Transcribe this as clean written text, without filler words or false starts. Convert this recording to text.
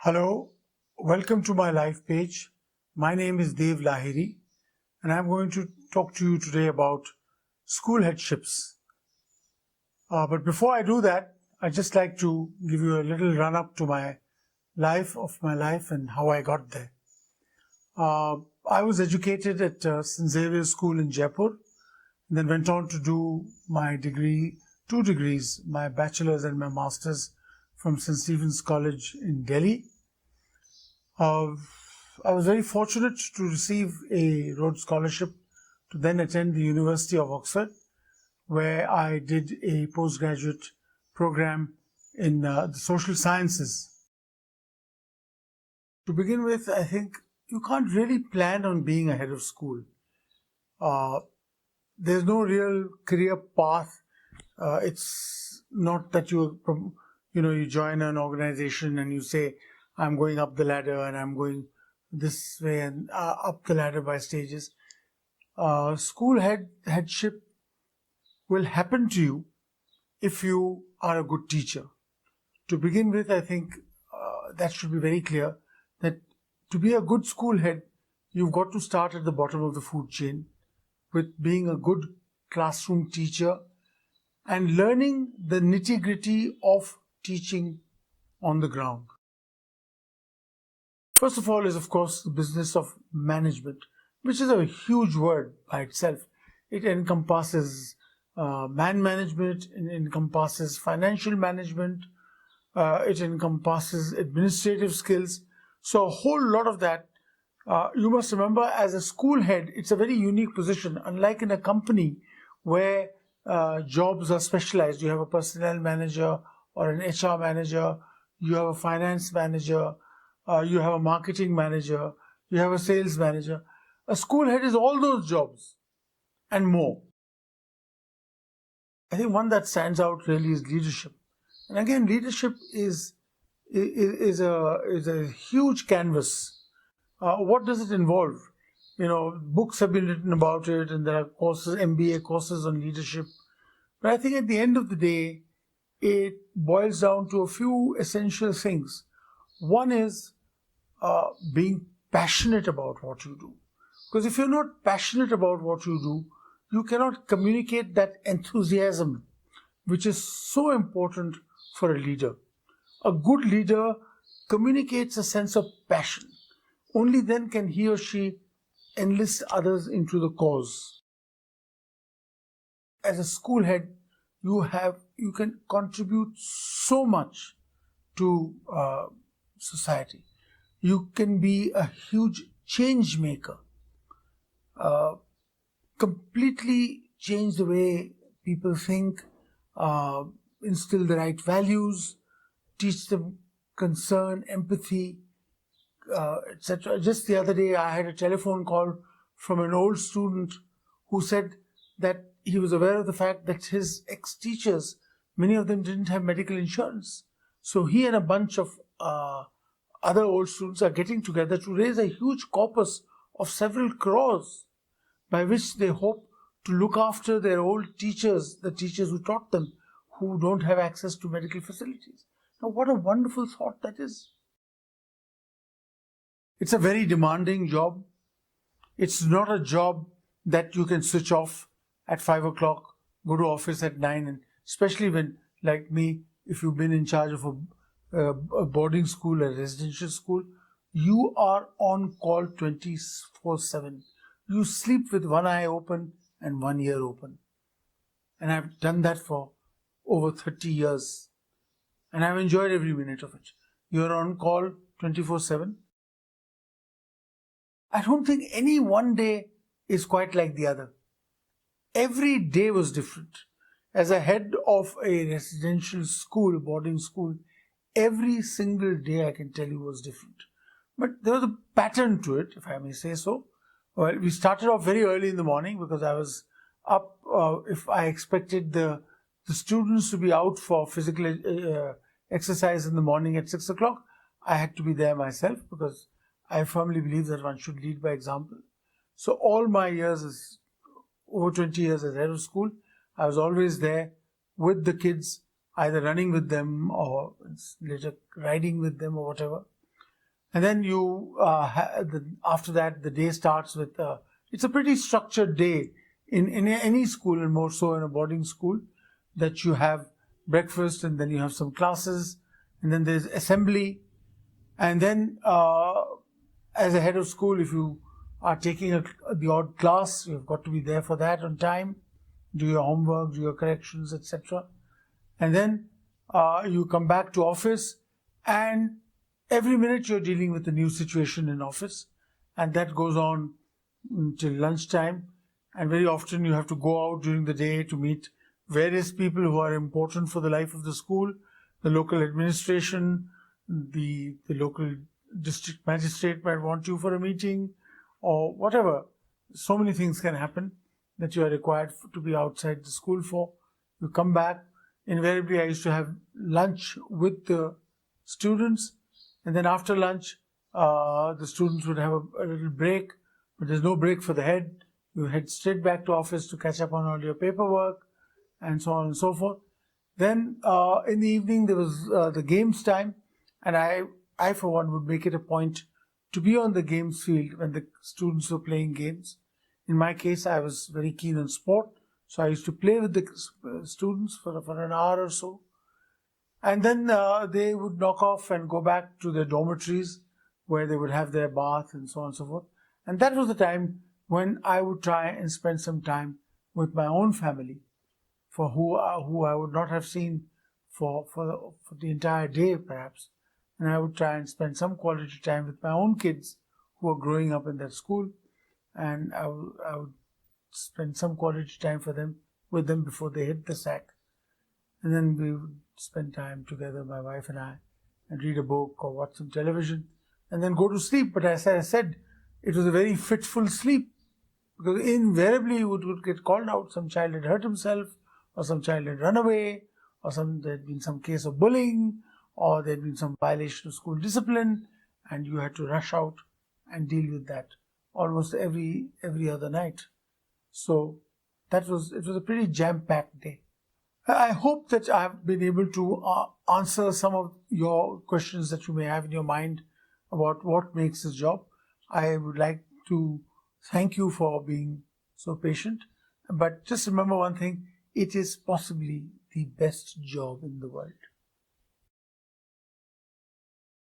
Hello, welcome to my LifePage. My name is Dev Lahiri and I'm going to talk to you today about school headships. But before I do that, I'd just like to give you a little run-up to my life and how I got there. I was educated at St. Xavier's School in Jaipur, and then went on to do my degree, 2 degrees, my Bachelors and my Masters from St. Stephen's College in Delhi. I was very fortunate to receive a Rhodes Scholarship to then attend the University of Oxford, where I did a postgraduate program in the social sciences. To begin with, I think you can't really plan on being a head of school. There's no real career path. It's not that you join an organization and you say, I'm going up the ladder and I'm going this way and up the ladder by stages. School headship will happen to you if you are a good teacher. To begin with, I think that should be very clear that to be a good school head, you've got to start at the bottom of the food chain with being a good classroom teacher and learning the nitty-gritty of teaching on the ground. First of all is, of course, the business of management, which is a huge word by itself. It encompasses man management, it encompasses financial management, it encompasses administrative skills. So a whole lot of that. You must remember, as a school head, it's a very unique position. Unlike in a company where jobs are specialized, you have a personnel manager or an HR manager, you have a finance manager, you have a marketing manager, you have a sales manager. A school head is all those jobs and more. I think one that stands out really is leadership. And again, leadership is a huge canvas. What does it involve? Books have been written about it, and there are courses, MBA courses on leadership. But I think at the end of the day, it boils down to a few essential things. One is being passionate about what you do. Because if you're not passionate about what you do, you cannot communicate that enthusiasm, which is so important for a leader. A good leader communicates a sense of passion. Only then can he or she enlist others into the cause. As a school head, you can contribute so much to society. You can be a huge change maker, completely change the way people think, instill the right values, teach them concern, empathy, etc. Just the other day, I had a telephone call from an old student who said that he was aware of the fact that his ex-teachers, many of them didn't have medical insurance. So he and a bunch of other old students are getting together to raise a huge corpus of several crores by which they hope to look after their old teachers, the teachers who taught them, who don't have access to medical facilities. Now, what a wonderful thought that is. It's a very demanding job. It's not a job that you can switch off at 5 o'clock, go to office at 9, and especially when, like me, if you've been in charge of a boarding school, a residential school, you are on call 24/7. You sleep with one eye open and one ear open. And I've done that for over 30 years. And I've enjoyed every minute of it. You're on call 24/7. I don't think any one day is quite like the other. Every day was different. As a head of a residential school, boarding school, every single day, I can tell you, was different. But there was a pattern to it, if I may say so. Well, we started off very early in the morning because I was up. If I expected the students to be out for physical exercise in the morning at 6 o'clock, I had to be there myself because I firmly believe that one should lead by example. So all my years, over 20 years as head of school, I was always there with the kids, either running with them or later riding with them or whatever. And then after that, the day starts with, it's a pretty structured day in any school, and more so in a boarding school, that you have breakfast, and then you have some classes, and then there's assembly. And then as a head of school, if you are taking the odd class, you've got to be there for that on time, do your homework, do your corrections, etc. And then you come back to office, and every minute you're dealing with a new situation in office, and that goes on till lunchtime. And very often you have to go out during the day to meet various people who are important for the life of the school, the local administration, the local district magistrate might want you for a meeting, or whatever. So many things can happen that you are required to be outside the school for. You come back. Invariably, I used to have lunch with the students, and then after lunch, the students would have a little break, but there's no break for the head. You head straight back to office to catch up on all your paperwork, and so on and so forth. Then in the evening, there was the games time, and I for one would make it a point to be on the games field when the students were playing games. In my case, I was very keen on sport, so I used to play with the students for an hour or so. And then they would knock off and go back to their dormitories, where they would have their bath and so on and so forth. And that was the time when I would try and spend some time with my own family, for who I would not have seen for the entire day perhaps. And I would try and spend some quality time with my own kids who were growing up in that school, and I would spend some quality time with them before they hit the sack. And then we would spend time together, my wife and I, and read a book or watch some television, and then go to sleep. But as I said, it was a very fitful sleep, because invariably you would get called out. Some child had hurt himself, or some child had run away, or there had been some case of bullying, or there had been some violation of school discipline, and you had to rush out and deal with that almost every other night. So it was a pretty jam-packed day. I hope that I've been able to answer some of your questions that you may have in your mind about what makes this job. I would like to thank you for being so patient. But just remember one thing, it is possibly the best job in the world.